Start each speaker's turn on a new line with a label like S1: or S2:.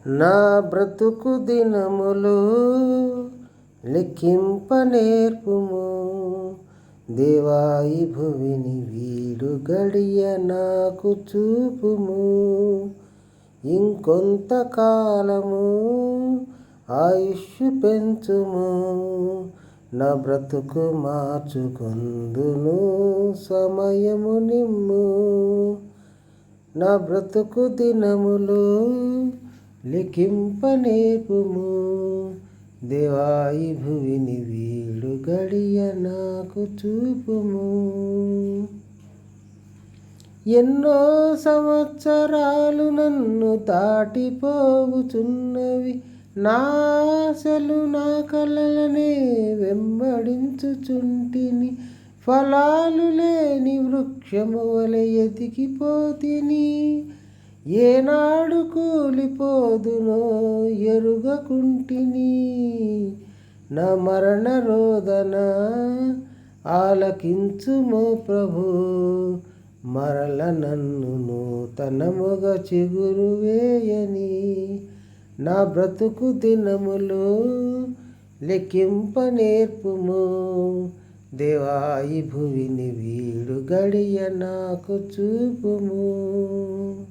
S1: నా బ్రతుకు దినములు లెక్కింప నేర్పుము. దేవా ఈ భువిని వీడు గడియ నాకు చూపుము. ఇంకొంతకాలము ఆయుష్ పెంచుము. నా బ్రతుకు మార్చుకొందును సమయము నిమ్ము. నా బ్రతుకు దినములు లిఖింప నేర్పుము. దేవా ఈ భువిని వీడు గడియ నాకు చూపుము. ఎన్నో సంవత్సరాలు నన్ను దాటిపోవుచున్నవి. నా ఆశలు నా కలలనే వెంబడించుచుంటిని. ఫలాలు లేని వృక్షము వలె ఎదిగిపోతిని. ఏనాడు కూలిపోదునో ఎరుగకుంటిని. నా మరణ రోదన ఆలకించుమో ప్రభు. మరల నన్ను నూతనముగా చిగురు వేయని. నా బ్రతుకు దినములు లెక్కింప నేర్పుము. దేవా ఈ భువిని వీడు గడియ నాకు చూపుము.